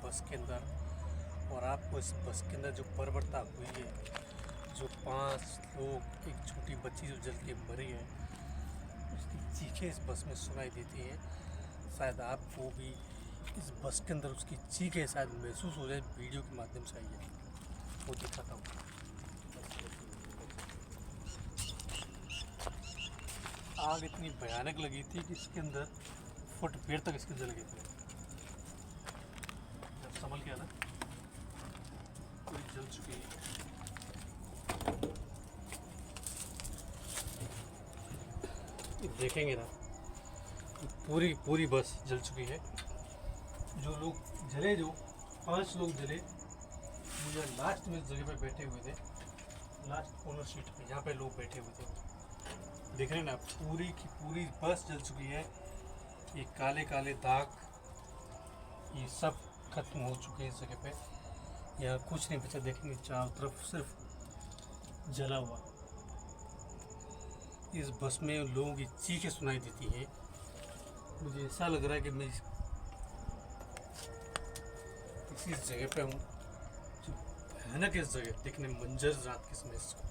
बस के अंदर और आपको इस बस के अंदर जो बर्बरता हुई है, जो 5 लोग, एक छोटी बच्ची जो जल के मरी है, उसकी चीखें इस बस में सुनाई देती हैं। शायद आपको भी इस बस के अंदर उसकी चीखें शायद महसूस हो जाए। वीडियो के माध्यम से आइए, वो दिखाता हूँ। आग इतनी भयानक लगी थी कि इसके अंदर फुट पेड़ तक इसके जल गए थे। जब संभल गया ना, पूरी जल चुकी है। ये देखेंगे ना, पूरी पूरी बस जल चुकी है। जो लोग जले, जो 5 लोग जले, मुझे लास्ट में इस जगह पे बैठे हुए थे, लास्ट कॉर्नर सीट पे, यहाँ पे लोग बैठे हुए थे। देख रहे हैं ना, पूरी की पूरी बस जल चुकी है। ये काले काले दाग, ये सब खत्म हो चुके हैं इस जगह पे। यहाँ कुछ नहीं बचा। देखेंगे चारों तरफ सिर्फ जला हुआ। इस बस में लोगों की चीखें सुनाई देती है। मुझे ऐसा लग रहा है कि मैं इसी जगह पे हूँ। जो भयानक इस जगह देखने मंजर रात के समय इसको।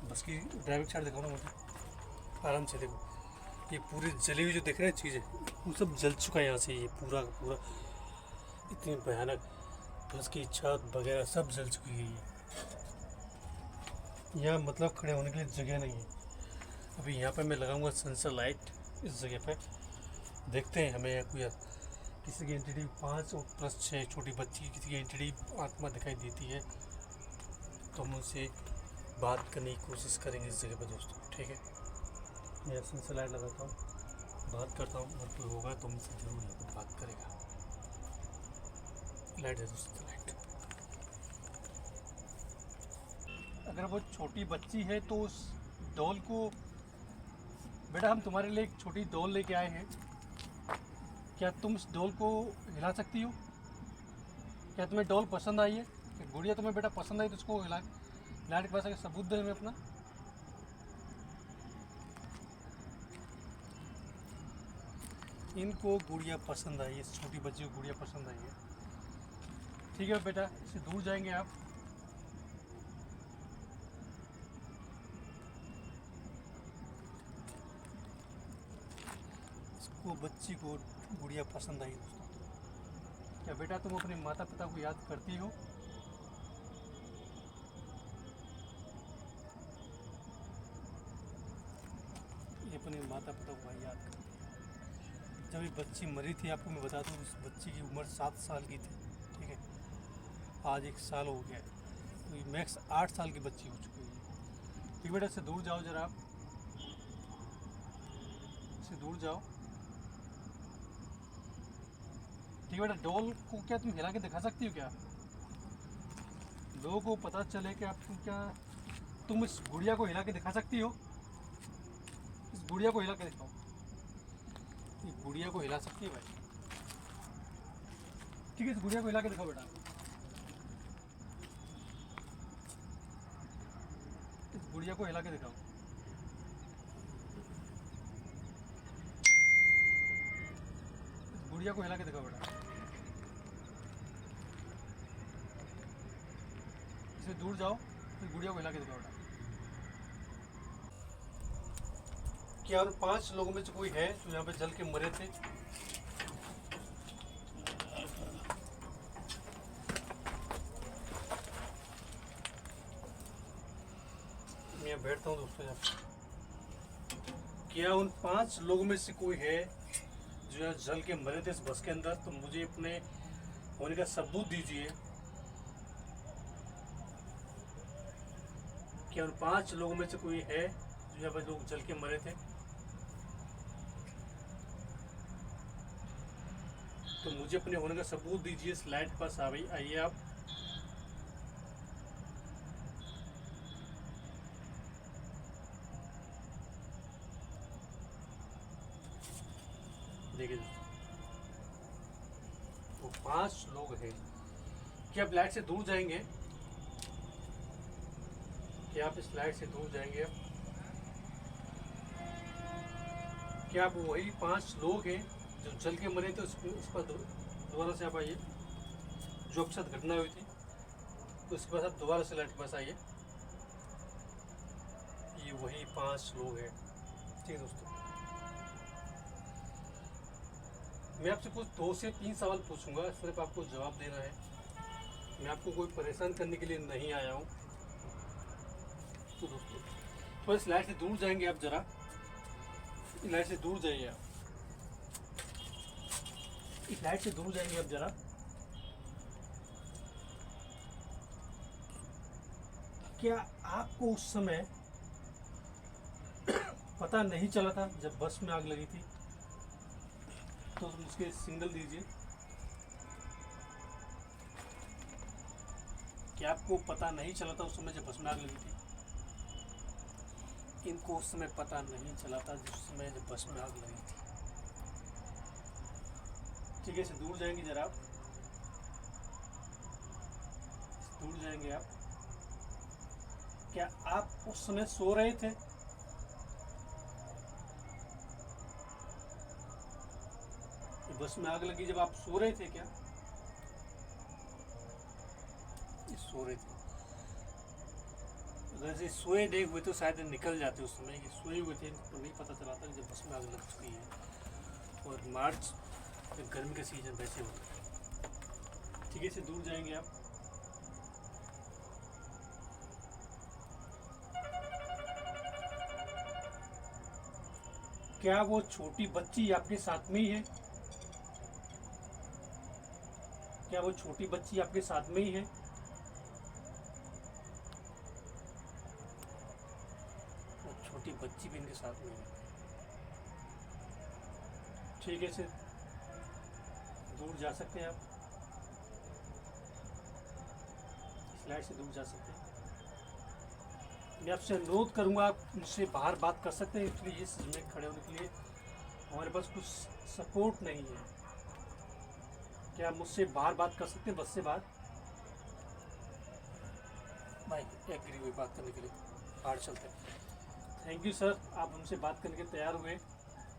बस की ड्राइविंग साइड दिखाओ ना मुझे, आराम से देखो। ये पूरी जली हुई जो दिख रही है चीज़ें, वो सब जल चुका है यहाँ से। ये पूरा का पूरा इतनी भयानक, बस की छत वगैरह सब जल चुकी है। ये यहाँ मतलब खड़े होने के लिए जगह नहीं है। अभी यहाँ पे मैं लगाऊंगा सेंसर लाइट इस जगह पे। देखते हैं हमें यहाँ कोई किसी की एंटिटी 5 और प्लस 6 छोटी बच्ची, किसी की एंटिटी आत्मा दिखाई देती है तो हम उनसे बात करने की कोशिश करेंगे इस जगह पे दोस्तों। ठीक है, मैं सेंसर लाइट लगाता हूँ, बात करता हूँ, अगर कोई होगा तो मुझसे जरूर यहाँ पर बात करेगा। लाइट है दोस्तों, लाइट। अगर वो छोटी बच्ची है तो उस डॉल को, बेटा हम तुम्हारे लिए एक छोटी डॉल लेके आए हैं, क्या तुम इस डॉल को हिला सकती हो? क्या तुम्हें डॉल पसंद आई है? कि गुड़िया तुम्हें बेटा पसंद आई तो उसको हिला, लाइट के पास आके सबूत दे हमें अपना। इनको गुड़िया पसंद आई है, इस छोटी बच्ची को गुड़िया पसंद आई है। ठीक है बेटा, इससे दूर जाएंगे आप। इसको, बच्ची को गुड़िया पसंद आई दोस्तों। क्या बेटा तुम अपने माता पिता को याद करती हो? ये अपने माता पिता को याद करती है। जब ये बच्ची मरी थी, आपको मैं बता दूँ, उस बच्ची की उम्र 7 साल की थी। ठीक है, आज 1 साल हो गया, तो ये मैक्स 8 साल की बच्ची हो चुकी है। ठीक बेटा, इससे दूर जाओ जरा आप, इससे दूर जाओ। ठीक बेटा, डॉल को क्या तुम हिला के दिखा सकती हो क्या? लोगों को पता चले कि आप तुम इस गुड़िया को हिला के दिखा सकती हो? इस गुड़िया को हिला के दिखाओ। ये गुड़िया को हिला सकती है भाई? ठीक है, इस गुड़िया को हिला के दिखाओ बेटा। इस गुड़िया को हिला के दिखाओ। इस गुड़िया को हिला के दिखाओ बेटा। इससे दूर जाओ, इस गुड़िया को हिला के दिखाओ बेटा। क्या उन 5 लोगों में से कोई है जो यहाँ पे जल के मरे थे? मैं यहाँ बैठता हूँ दोस्तों यहाँ। क्या उन 5 लोगों में से कोई है जो यहाँ जल के मरे थे इस बस के अंदर? तो मुझे अपने होने का सबूत दीजिए। क्या उन 5 लोगों में से कोई है जो यहाँ पर लोग जल के मरे थे? तो मुझे अपने होने का सबूत दीजिए। स्लाइड पास आइए आप। देखिए वो 5 लोग हैं। क्या आप लाइट से दूर जाएंगे? क्या आप इस लाइट से दूर जाएंगे? क्या आप वही 5 लोग हैं जो जल के मरे थे उस पर दोबारा से आप आइए। जो आपके साथ घटना हुई थी तो उसके बाद आप दोबारा से लाइट के पास आइए। ये वही 5 लोग हैं। ठीक है दोस्तों, मैं आपसे कुछ 2 से 3 सवाल पूछूंगा, सिर्फ आपको जवाब देना है। मैं आपको कोई परेशान करने के लिए नहीं आया हूँ। तो दोस्तों थोड़ा इस लाइट से दूर जाएंगे आप, जरा इस लाइट से दूर जाइए आप, इस लाइट से दूर जाएंगे आप जरा। क्या आपको उस समय पता नहीं चला था जब बस में आग लगी थी? तो मुझे सिग्नल दीजिए। क्या आपको पता नहीं चला था उस समय जब बस में आग लगी थी? इनको उस समय पता नहीं चला था जिस समय जब बस में आग लगी थी। ठीक है, इसे दूर जाएंगे जरा आप, दूर जाएंगे आप। क्या आप उस समय सो रहे थे? बस में आग लगी जब आप सो रहे थे क्या? सो रहे थे। अगर सोए नहीं हुए तो शायद निकल जाते उस समय, कि सोए हुए थे तो नहीं पता चला था कि जब बस में आग लग चुकी है। और मार्च गर्मी का सीजन वैसे होता है। ठीक है, इसे दूर जाएंगे आप। क्या वो छोटी बच्ची आपके साथ में ही है? क्या वो छोटी बच्ची आपके साथ में ही है? वो छोटी बच्ची भी इनके साथ में है। ठीक है, इसे दूर जा सकते हैं आप, स्लाइड से दूर जा सकते हैं। मैं आपसे अनुरोध करूंगा, आप मुझसे बाहर बात कर सकते हैं, इसलिए इस में खड़े होने के लिए हमारे पास कुछ सपोर्ट नहीं है। क्या आप मुझसे बाहर बात कर सकते हैं, बस से बाहर? भाई एग्री हुई बात करने के लिए, बाहर चलते हैं। थैंक यू सर, आप हमसे बात करने के तैयार हुए।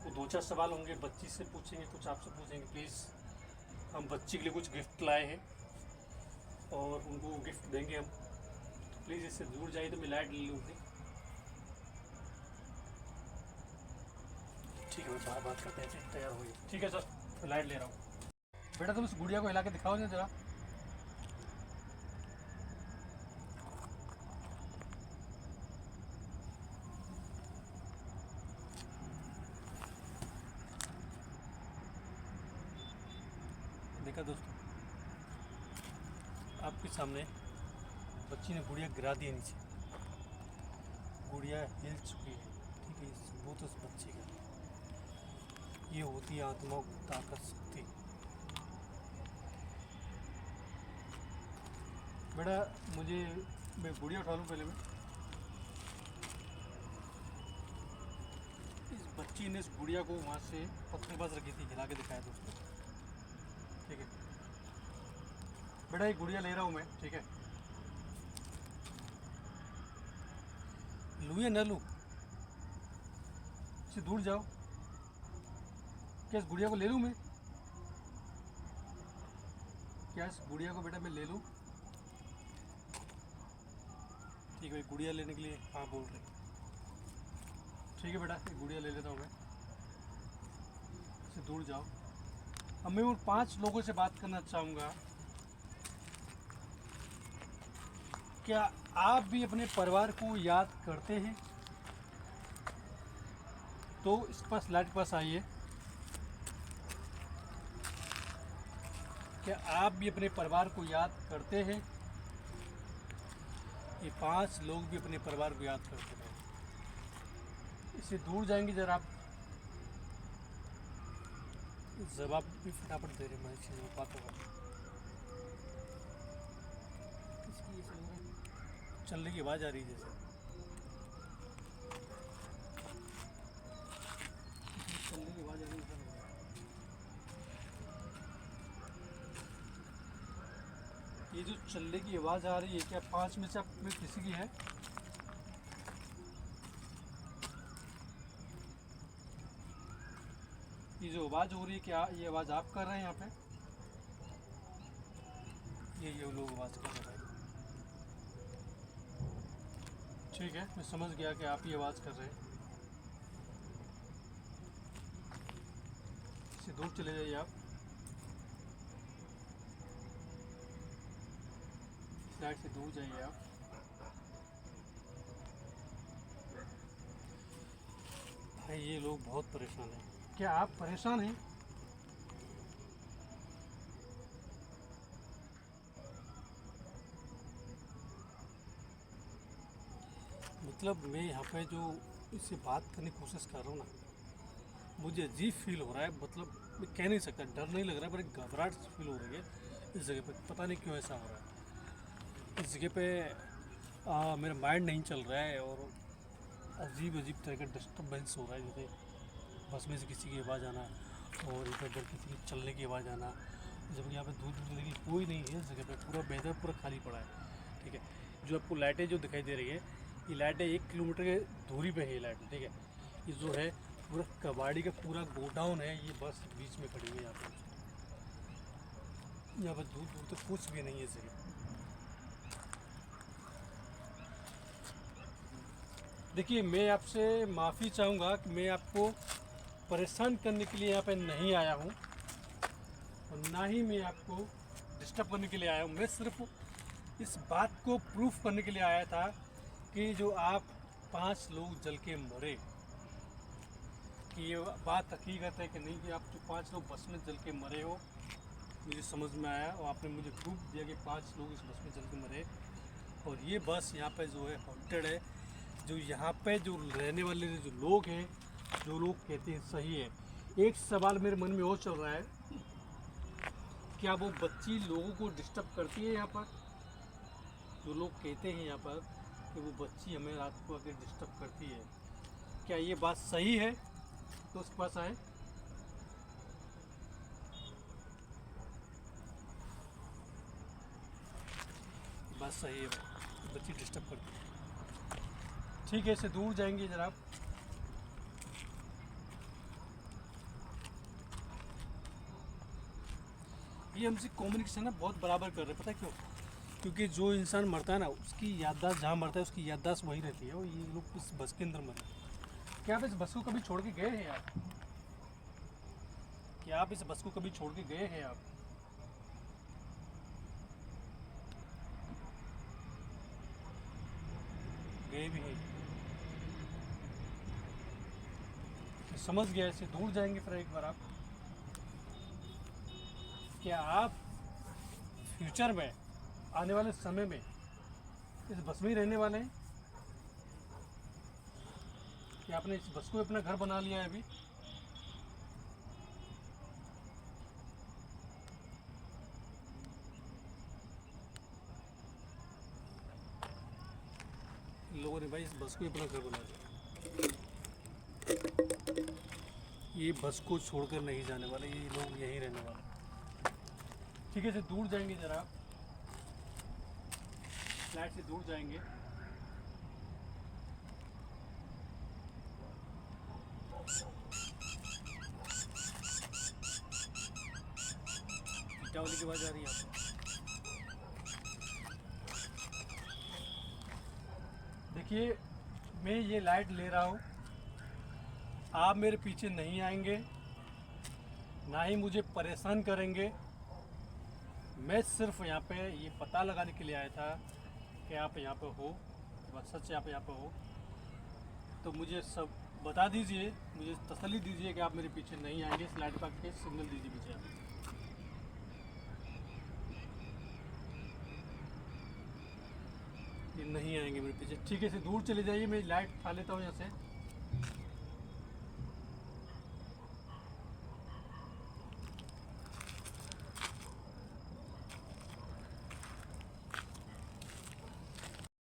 तो 2-4 सवाल होंगे, बच्ची से पूछेंगे, कुछ आपसे पूछेंगे। प्लीज़, हम बच्ची के लिए कुछ गिफ्ट लाए हैं और उनको गिफ्ट देंगे हम। तो प्लीज़ इससे दूर जाइए तो मैं लाइट ले लूँगी। ठीक है, मैं बाहर बात करते हैं, तैयार होइए। ठीक है सर, मैं लाइट ले रहा हूँ। बेटा तुम इस गुड़िया को हिला के दिखाओ ना जरा। देखा दोस्तों, आपके सामने बच्ची ने गुड़िया गिरा दी नीचे, गुड़िया हिल चुकी है। ठीक है, सबूत उस बच्ची का, ये होती है आत्माओं की ताकत, शक्ति। बेटा मुझे, मैं गुड़िया उठा लूँ पहले। मैं इस बच्ची ने इस गुड़िया को वहाँ से पत्थर के पास रखी थी, हिला के दिखाया दोस्तों। ठीक है बेटा, एक गुड़िया ले रहा हूँ मैं। ठीक है, लूँ या न लूँ? इससे दूर जाओ। क्या इस गुड़िया को ले लूँ मैं? क्या इस गुड़िया को बेटा मैं ले लूँ? ठीक है, गुड़िया लेने के लिए हाँ बोल रहे। ठीक है बेटा, एक गुड़िया ले लेता हूँ मैं। इससे दूर जाओ। अब मैं उन 5 लोगों से बात करना चाहूँगा। क्या आप भी अपने परिवार को याद करते हैं? तो इस पास, लाइट के पास आइए। क्या आप भी अपने परिवार को याद करते हैं? ये 5 लोग भी अपने परिवार को याद करते हैं। इससे दूर जाएंगे जरा आप। जवाब भी फटाफट दे रहे मैं चीज़ों बातों का। चलने की आवाज़ आ रही है जैसे, चलने की आवाज़ आ रही है। ये जो चलने की आवाज़ आ रही है, क्या 5 में से आप में किसी की है? ये जो आवाज़ हो रही है, क्या ये आवाज़ आप कर रहे हैं यहाँ पे? जो लोग आवाज़ कर रहे हैं। ठीक है, मैं समझ गया कि आप ही आवाज़ कर रहे हैं। इससे दूर चले जाइए आप, साइड से दूर जाइए आप। भाई ये लोग बहुत परेशान हैं। क्या आप परेशान हैं? मतलब मैं यहाँ पे जो इससे बात करने की कोशिश कर रहा हूँ ना, मुझे अजीब फील हो रहा है। मतलब मैं कह नहीं सकता, डर नहीं लग रहा है, पर एक घबराहट फील हो रही है इस जगह पे। पता नहीं क्यों ऐसा हो रहा है इस जगह पे। मेरा माइंड नहीं चल रहा है और अजीब अजीब तरह का डिस्टर्बेंस हो रहा है। जैसे बस में से किसी की आवाज़ आना और इधर उधर किसी की चलने की आवाज़ आना, जब यहाँ पे दूर दूर लेकिन कोई नहीं है इस जगह पे। पूरा मैदान पूरा खाली पड़ा है। ठीक है, जो आपको लाइटें जो दिखाई दे रही है, ये लाइटें 1 किलोमीटर के दूरी पे है ये लाइट। ठीक है, ये जो है पूरा कबाड़ी का पूरा गोडाउन है, ये बस बीच में खड़ी हुई है यहाँ पे। यहाँ पर दूर दूर तक कुछ भी नहीं है इस जगह। देखिए, मैं आपसे माफ़ी चाहूँगा कि मैं आपको परेशान करने के लिए यहाँ पे नहीं आया हूँ और ना ही मैं आपको डिस्टर्ब करने के लिए आया हूँ। मैं सिर्फ इस बात को प्रूफ करने के लिए आया था कि जो आप 5 लोग जल के मरे, कि ये बात हकीकत है कि नहीं, कि आप जो 5 लोग बस में जल के मरे हो, मुझे समझ में आया और आपने मुझे प्रूफ दिया कि 5 लोग इस बस में जल के मरे। और ये बस यहाँ पे जो है हॉन्टेड है। जो यहाँ पे जो रहने वाले जो लोग हैं, जो लोग कहते हैं सही है। एक सवाल मेरे मन में और चल रहा है, क्या वो बच्ची लोगों को डिस्टर्ब करती है यहाँ पर? जो लोग कहते हैं यहाँ पर कि वो बच्ची हमें रात को आकर डिस्टर्ब करती है, क्या ये बात सही है? तो उसके पास आए। बात सही है भाई, बच्ची डिस्टर्ब करती है। ठीक है, इससे दूर जाएंगे जरा आप। ये हमसे कम्युनिकेशन ना बहुत बराबर कर रहे हैं, पता है क्यों? क्योंकि जो इंसान मरता है ना, उसकी याददाश्त जहाँ मरता है उसकी याददाश्त वही रहती है। और ये लोग इस बस के अंदर मरे। क्या आप इस बस को कभी छोड़ के गए हैं आप? क्या आप इस बस को कभी छोड़ के गए हैं आप? गए भी नहीं। समझ गया, इससे दूर जाएंगे फिर एक बार आप। क्या आप फ्यूचर में, आने वाले समय में इस बस में ही रहने वाले हैं? क्या आपने इस बस को अपना घर बना लिया है अभी? लोगों ने भाई इस बस को ही अपना घर बना लिया। ये बस को छोड़कर नहीं जाने वाले, ये लोग यहीं रहने वाले। ठीक है, से दूर जाएंगे जरा आप, फ्लैट से दूर जाएंगे। ईटा वाली की आवाज़ आ रही है आपको? देखिए, मैं ये लाइट ले रहा हूँ, आप मेरे पीछे नहीं आएंगे, ना ही मुझे परेशान करेंगे। मैं सिर्फ यहाँ पे ये पता लगाने के लिए आया था कि आप यहाँ पे हो, बस सच आप यहाँ पे हो। तो मुझे सब बता दीजिए, मुझे तसल्ली दीजिए कि आप मेरे पीछे नहीं आएंगे। इस लाइट के सिग्नल दीजिए पीछे आप। ये नहीं आएंगे मेरे पीछे। ठीक है, से दूर चले जाइए, मैं लाइट उठा लेता हूँ यहाँ से।